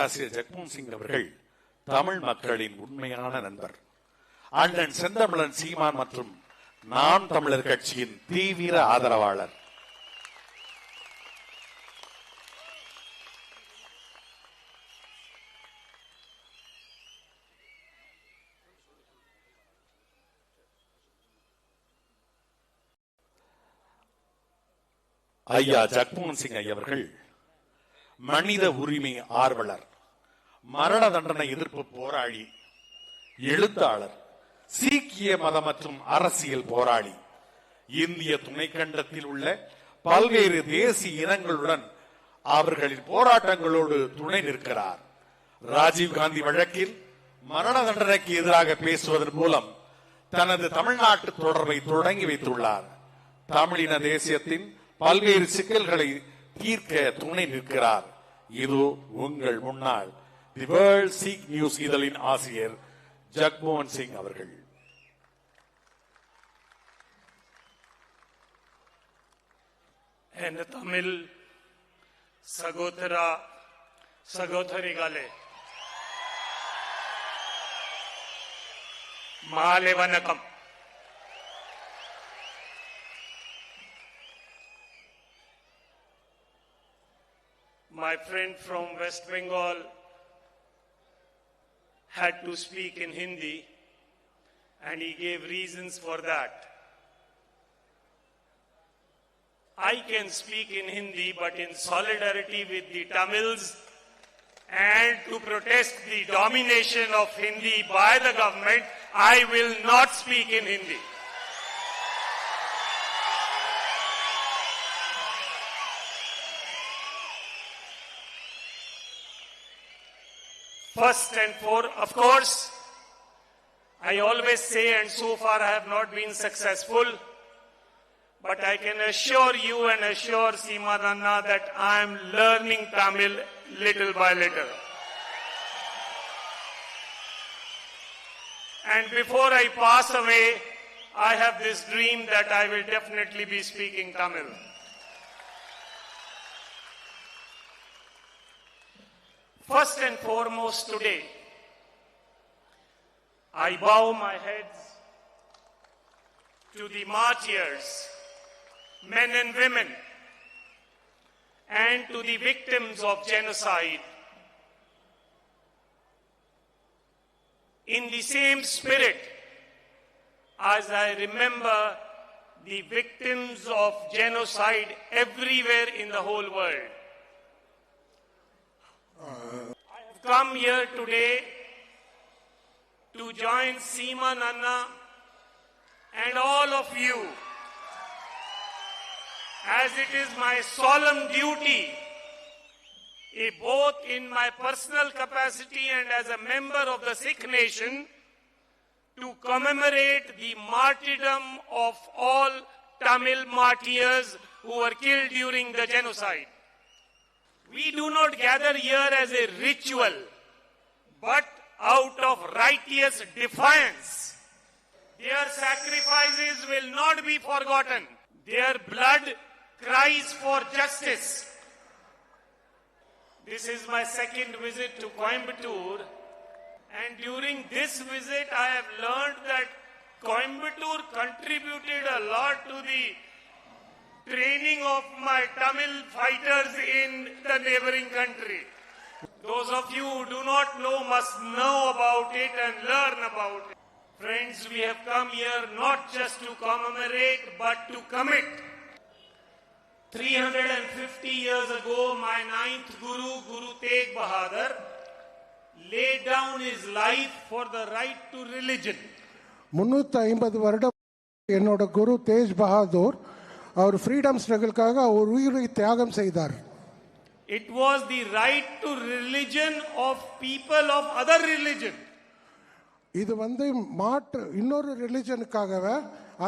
பேராசிரியர் ஜக்மோகன் சிங் அவர்கள் தமிழ் மக்களின் உண்மையான நண்பர். அண்ணன் செந்தமிழன் சீமான் மற்றும் நாம் தமிழர் கட்சியின் தீவிர ஆதரவாளர். ஐயா ஜக்மோகன் சிங் ஐயவர்கள் மனித உரிமை ஆர்வலர், மரண தண்டனை எதிர்ப்பு போராளி, எழுத்தாளர், சீக்கிய மத மற்றும் அரசியல் போராளி, இந்திய துணைக்கண்டத்தில் உள்ள பல்வேறு தேசிய இனங்களுடன் அவர்களின் போராட்டங்களோடு துணை நிற்கிறார். ராஜீவ்காந்தி வழக்கில் மரண தண்டனைக்கு எதிராக பேசுவதன் மூலம் தனது தமிழ்நாட்டு தொடர்பை தொடங்கி வைத்துள்ளார். தமிழின தேசியத்தின் பல்வேறு சிக்கல்களை தீர்க்க துணை நிற்கிறார். இது உங்கள் முன்னாள் தி வேர்ல்ட் சீக் நியூஸ் இதழின் ஆசிரியர் ஜக்மோகன் சிங் அவர்கள். என் தமிழ் சகோதரிகளே, மாலை வணக்கம். My friend from West Bengal had to speak in Hindi, and he gave reasons for that. I can speak in Hindi, but in solidarity with the Tamils and to protest the domination of Hindi by the government, I will not speak in Hindi. First and foremost, of course, I always say, and so far I have not been successful, but I can assure you and assure Seeman Anna that I am learning Tamil little by little. And before I pass away, I have this dream that I will definitely be speaking Tamil. First and foremost today, I bow my heads to the martyrs, men and women, and to the victims of genocide. In the same spirit, as I remember the victims of genocide everywhere in the whole world, I have come here today to join Seeman Anna and all of you, as it is my solemn duty, both in my personal capacity and as a member of the Sikh nation, to commemorate the martyrdom of all Tamil martyrs who were killed during the genocide. We do not gather here as a ritual, but out of righteous defiance. Their sacrifices will not be forgotten. Their blood cries for justice. This is my second visit to Coimbatore, and during this visit I have learned that Coimbatore contributed a lot to the training of my Tamil fighters in the neighboring country. Those of you who do not know must know about it and learn about it. Friends, we have come here not just to commemorate but to commit. 350 years ago, my ninth Guru, Guru Tegh Bahadur, laid down his life for the right to religion. 350 வருடம் என்னோட குரு தேஜ் பஹாதூர் அவர் freedom ஸ்ட்ரகிள்காக அவர் உயிரை தியாகம் செய்தார். It was the right to religion of people of other religion. இது இன்னொரு ரிலிஜனுக்காகவே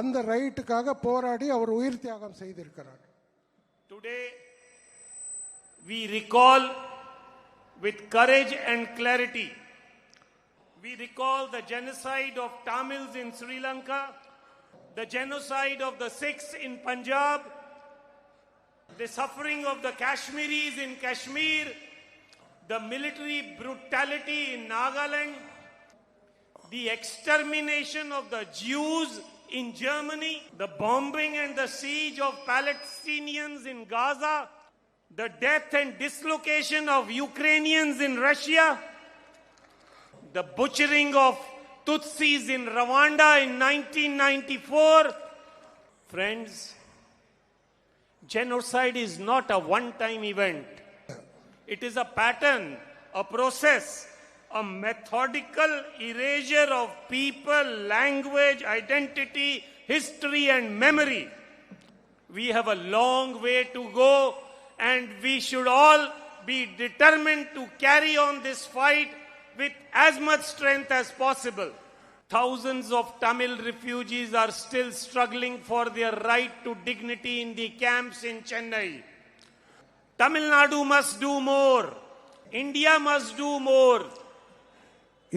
அந்த ரைட்டுக்காக போராடி அவர் உயிர் தியாகம் செய்திருக்கிறார். Today we recall with courage and clarity. We recall the genocide of Tamils in Sri Lanka, the genocide of the Sikhs in Punjab, the suffering of the Kashmiris in Kashmir, the military brutality in Nagaland, the extermination of the Jews in Germany, the bombing and the siege of Palestinians in Gaza, the death and dislocation of Ukrainians in Russia, the butchering of Tutsis in Rwanda in 1994. Friends, genocide is not a one-time event. It is a pattern, a process, a methodical erasure of people, language, identity, history, and memory. We have a long way to go, and we should all be determined to carry on this fight with as much strength as possible. Thousands of Tamil refugees are still struggling for their right to dignity in the camps in Chennai. Tamil Nadu must do more. India must do more.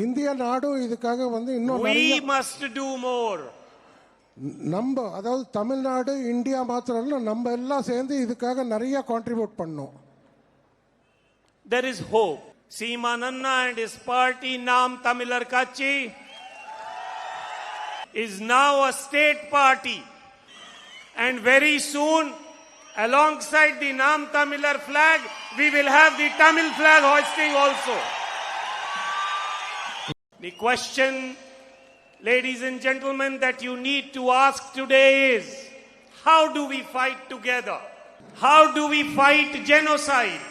இந்திய நாடு இதுக்காக இன்னும் நிறைய We must do more. நம்ம அதாவது Tamil Nadu India மாத்திரம் இல்ல நம்ம எல்லாம் சேர்ந்து இதுக்காக நிறைய கான்ட்ரிபியூட் பண்ணோம். There is hope. Seemananna and his party Naam Tamilar Kachi is now a state party, and very soon alongside the Naam Tamilar flag we will have the Tamil flag hoisting also. The question, ladies and gentlemen, that you need to ask today is, how do we fight together? How do we fight genocide?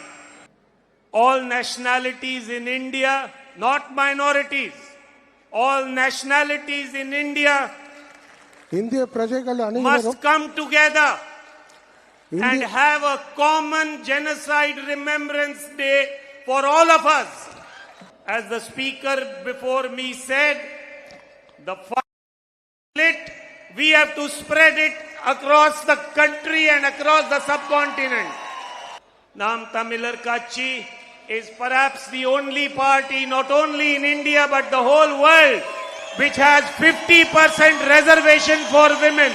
All nationalities in India, not minorities, all nationalities in India இந்திய பிரஜைகள் must அனைவரும் come together and have a common genocide remembrance day for all of us. As the speaker before me said, the fight, we have to spread it across the country and across the subcontinent. Naam Tamilar Kachi is perhaps the only party, not only in India but the whole world, which has 50% reservation for women.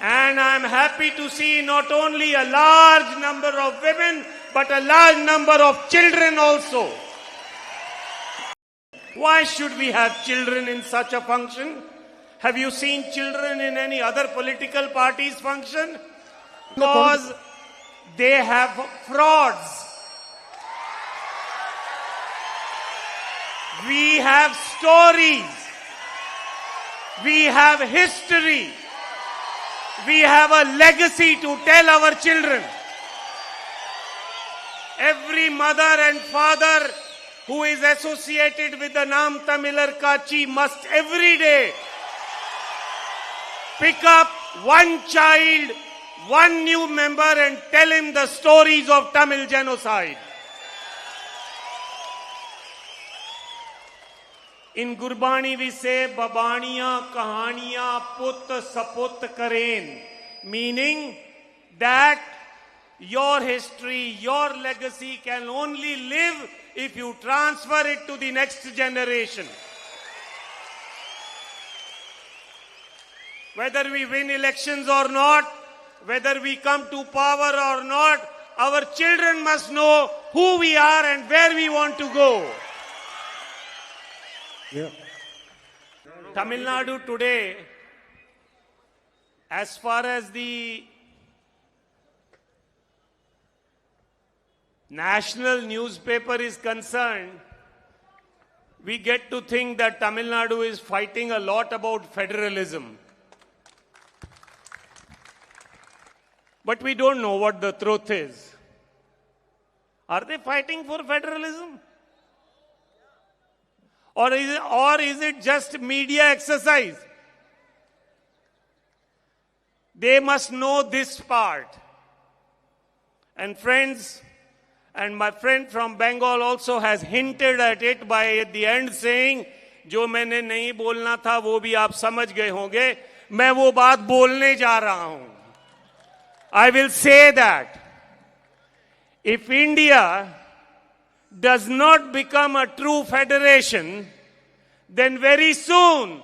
And I am happy to see not only a large number of women, but a large number of children also. Why should we have children in such a function? Have you seen children in any other political party's function? Because they have frauds. We have stories. We have history. We have a legacy to tell our children. Every mother and father who is associated with the Naam Tamilar Kachi must every day pick up one child, one new member, and tell him the stories of Tamil genocide. In Gurbani we say, Babaniya Kahaniya Put Saput Karen, meaning that your history, your legacy can only live if you transfer it to the next generation. Whether we win elections or not, whether we come to power or not, our children must know who we are and where we want to go. Yeah. Tamil Nadu today, as far as the national newspaper is concerned, we get to think that Tamil Nadu is fighting a lot about federalism. But we don't know what the truth is. Are they fighting for federalism? Or is it just media exercise? They must know this part. And friends, and my friend from Bengal also has hinted at it by at the end saying, जो मैंने नहीं बोलना था वो भी आप समझ गए होंगे, मैं वो बात बोलने जा रहा हूं. I will say that if India does not become a true federation, then very soon,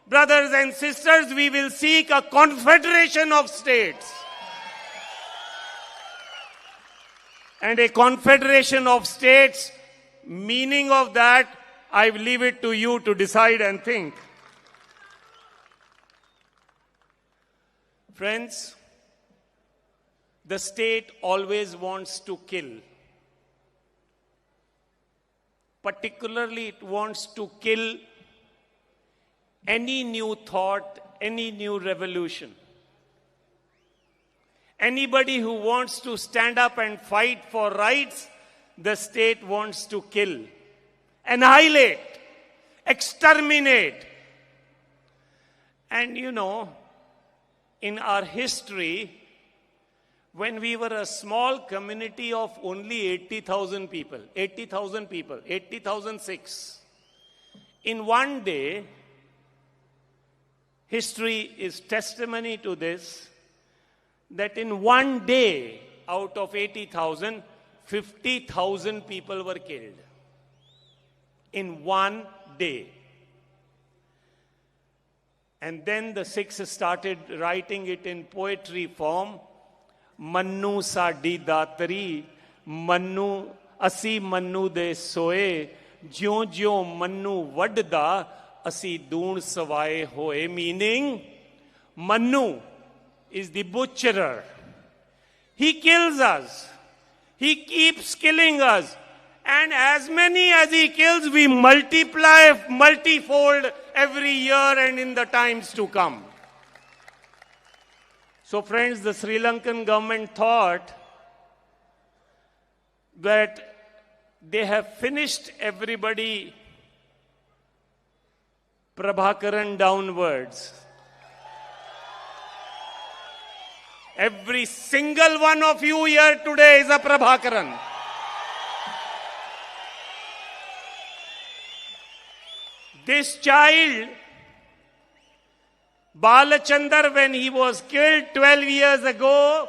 brothers and sisters, we will seek a confederation of states. and a confederation of states. Meaning of that, I leave it to you to decide and think. Friends, the state always wants to kill. Particularly, it wants to kill any new thought, any new revolution. Anybody who wants to stand up and fight for rights, the state wants to kill, annihilate, exterminate. And you know, in our history, when we were a small community of only 80,000 people, 80,006, in one day, history is testimony to this, that in one day, out of 80,000, 50,000 people were killed. In one day. And then the Sikhs started writing it in poetry form. Mannu saadi datari, Mannu asi Mannu de soe, jyon jyon Mannu vadda, asi doon savaye hoye. Meaning, Mannu is the butcherer. He kills us. He keeps killing us. And as many as he kills, we multiply multifold every year and in the times to come. So friends, the Sri Lankan government thought that they have finished everybody Prabhakaran downwards. Every single one of you here today is a Prabhakaran. This child, Balachandar, when he was killed 12 years ago,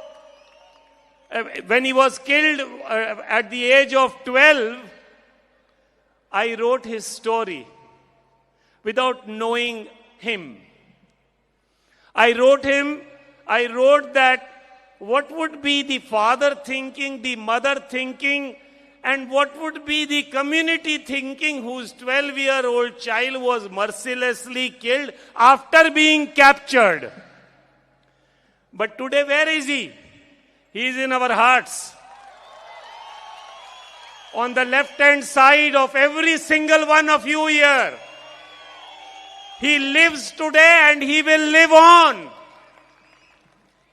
when he was killed at the age of 12, I wrote his story without knowing him. I wrote that what would be the father thinking, the mother thinking, and what would be the community thinking whose 12-year-old child was mercilessly killed after being captured. But today, where is he? He is in our hearts. On the left-hand side of every single one of you here. He lives today and he will live on.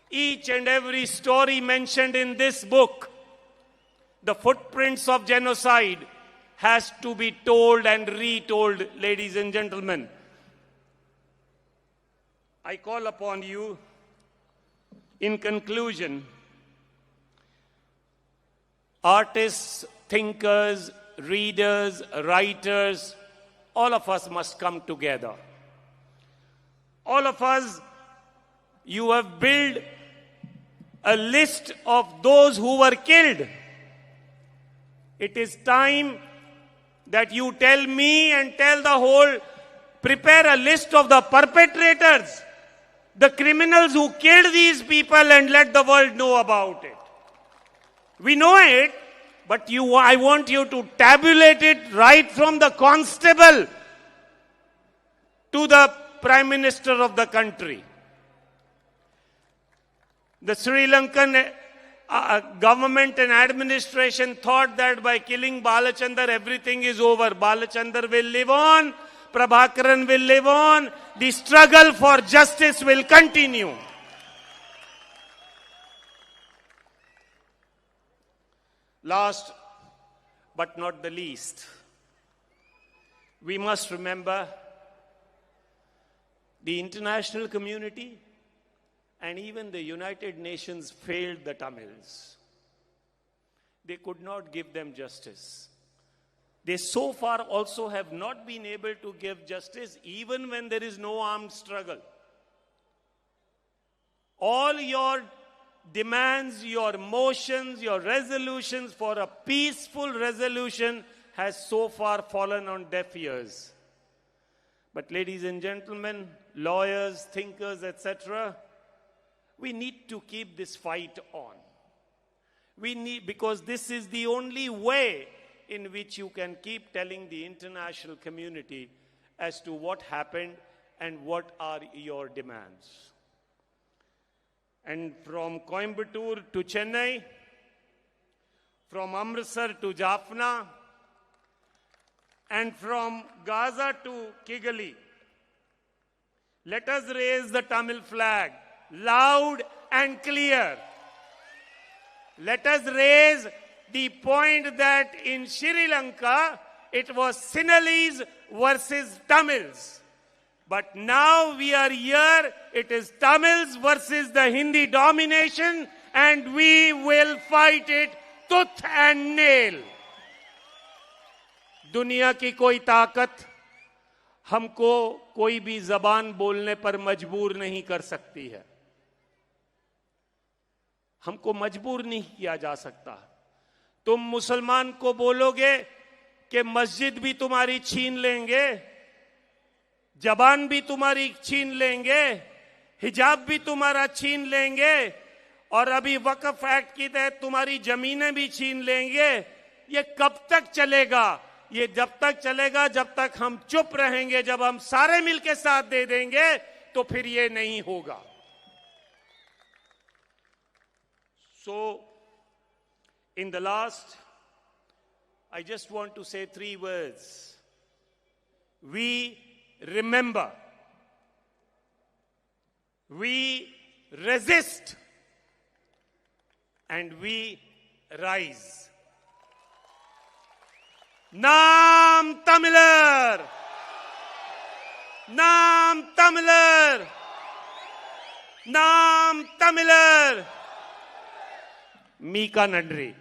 Each and every story mentioned in this book, the footprints of genocide, has to be told and retold, ladies and gentlemen. I call upon you, in conclusion, artists, thinkers, readers, writers, all of us must come together. All of us, you have built a list of those who were killed. It is time that you tell me and tell the whole, prepare a list of the perpetrators, the criminals who killed these people, and let the world know about it. We know it, but I want you to tabulate it right from the constable to the Prime Minister of the country. The Sri Lankan government and administration thought that by killing Balachandar, everything is over. Balachandar will live on, Prabhakaran will live on, the struggle for justice will continue. Last but not the least, we must remember the international community and even the United Nations failed the Tamils. They could not give them justice. They so far also have not been able to give justice even when there is no armed struggle. All your demands, your motions, your resolutions for a peaceful resolution has so far fallen on deaf ears. But ladies and gentlemen, lawyers, thinkers, etc., we need to keep this fight on. We need, because this is the only way in which you can keep telling the international community as to what happened and what are your demands. And from Coimbatore to Chennai, from Amritsar to Jaffna, and from Gaza to Kigali, let us raise the Tamil flag loud and clear. Let us raise the point that in Sri Lanka, it was Sinhalese versus Tamils. But now we are here, it is Tamils versus the Hindi domination, and we will fight it tooth and nail. दुनिया की कोई ताकत हमको कोई भी जबान बोलने पर मजबूर नहीं कर सकती है. हमको मजबूर नहीं किया जा सकता. तुम मुसलमान को बोलोगे कि मस्जिद भी तुम्हारी छीन लेंगे, जबान भी तुम्हारी छीन लेंगे, हिजाब भी तुम्हारा छीन लेंगे, और अभी वक्फ एक्ट की तहत तुम्हारी जमीनें भी छीन लेंगे. ये कब तक चलेगा? ये जब तक चलेगा जब तक हम चुप रहेंगे. जब हम सारे मिलकर साथ दे देंगे तो फिर ये नहीं होगा. So, in the last, I just want to say 3 words. We remember. We resist. And we rise. Naam Tamilar! Naam Tamilar! Naam Tamilar! Mika Nandri.